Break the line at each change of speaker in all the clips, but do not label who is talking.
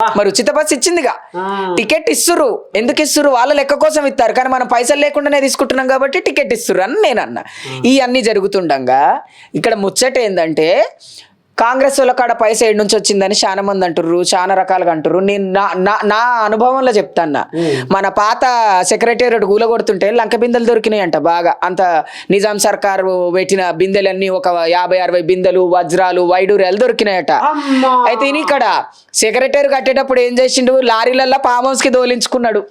మరి ఉచిత bus ఇచ్చిందిగా, ticket ఇస్తురు. ఎందుకు ఇస్తురు? వాళ్ళ లెక్క కోసం ఇస్తారు, కానీ మనం పైసలు లేకుండానే తీసుకుంటున్నాం కాబట్టి టికెట్ ఇస్తురు అని నేను అన్నా. ఇవన్నీ జరుగుతుండగా ఇక్కడ ముచ్చట ఏంటంటే, కాంగ్రెస్ వాళ్ళ కాడ పైసా ఏడు నుంచి వచ్చిందని చాలా మంది అంటుర్రు, చాలా రకాలుగా అంటుర్రు. నేను నా అనుభవంలో చెప్తాన్నా. మన పాత సెక్రటేరియట్ కూలగొడుతుంటే లంక బిందెలు దొరికినాయి అంట బాగా. అంత నిజాం సర్కారు పెట్టిన బిందెలన్నీ ఒక 50-60 బిందెలు, వజ్రాలు, వైడూర్యాలు దొరికినాయట. అయితే ఇక్కడ సెక్రటరీ కట్టేటప్పుడు ఏం చేసిండు, లారీలల్లో ఫామ్ హౌస్ కి తోలించుకున్నాడు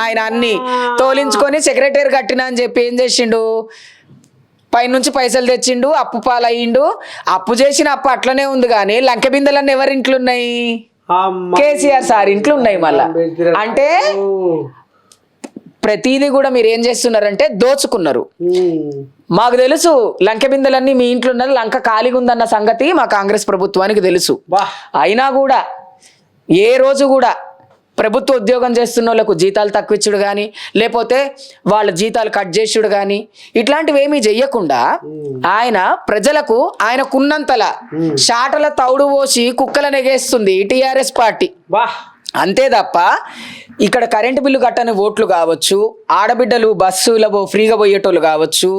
ఆయన. అన్ని తోలించుకొని సెక్రటరీ కట్టినా అని చెప్పి ఏం చేసిండు, పైనుంచి పైసలు తెచ్చిండు, అప్పు పాలయ్యిండు. అప్పు చేసిన అప్పు అట్లనే ఉంది, కానీ లంక బిందెలన్నీ ఎవరి ఇంట్లో ఉన్నాయి? కేసీఆర్ సార్ ఇంట్లో ఉన్నాయి. మళ్ళా అంటే ప్రతిదీ కూడా మీరు ఏం చేస్తున్నారంటే దోచుకున్నారు. మాకు తెలుసు లంక బిందెలన్నీ మీ ఇంట్లో ఉన్నది, లంక ఖాళీగా ఉందన్న సంగతి మా కాంగ్రెస్ ప్రభుత్వానికి తెలుసు. అయినా కూడా ఏ రోజు కూడా ప్రభుత్వ ఉద్యోగం చేస్తున్న వాళ్ళకు జీతాలు తక్కువ ఇచ్చుడు కానీ, లేకపోతే వాళ్ళ జీతాలు కట్ చేసుడు కానీ, ఇట్లాంటివి ఏమీ చెయ్యకుండా ఆయన ప్రజలకు ఆయనకున్నంతలా షాటల తౌడు పోసి కుక్కలను ఎగేస్తుంది టీఆర్ఎస్ పార్టీ. అంతే తప్ప ఇక్కడ కరెంటు బిల్లు కట్టని ఓట్లు కావచ్చు, ఆడబిడ్డలు బస్సులో ఫ్రీగా పోయేటోళ్ళు కావచ్చు,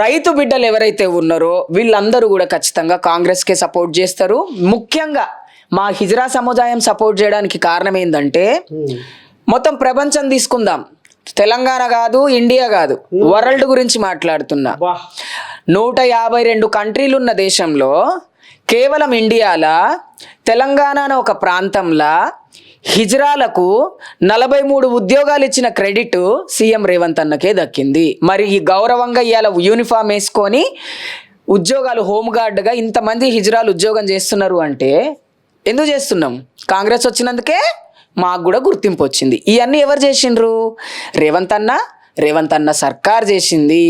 రైతు బిడ్డలు ఎవరైతే ఉన్నారో వీళ్ళందరూ కూడా ఖచ్చితంగా కాంగ్రెస్కే సపోర్ట్ చేస్తారు. ముఖ్యంగా మా హిజ్రా సముదాయం సపోర్ట్ చేయడానికి కారణం ఏంటంటే, మొత్తం ప్రపంచం తీసుకుందాం, తెలంగాణ కాదు, ఇండియా కాదు, వరల్డ్ గురించి మాట్లాడుతున్నా. 152 కంట్రీలు ఉన్న దేశంలో కేవలం ఇండియాలో తెలంగాణ అనే ఒక ప్రాంతంలో హిజ్రాలకు 43 ఉద్యోగాలు ఇచ్చిన క్రెడిట్ సీఎం రేవంత్ అన్నకే దక్కింది. మరి ఈ గౌరవంగా ఇవాళ యూనిఫామ్ వేసుకొని ఉద్యోగాలు హోంగార్డ్గా ఇంతమంది హిజ్రాలు ఉద్యోగం చేస్తున్నారు అంటే ఎందుకు చేస్తున్నాం? కాంగ్రెస్ వచ్చినందుకే మాకు కూడా గుర్తింపు వచ్చింది. ఇవన్నీ ఎవరు చేసిండ్రు? రేవంత్ అన్న సర్కార్ చేసింది.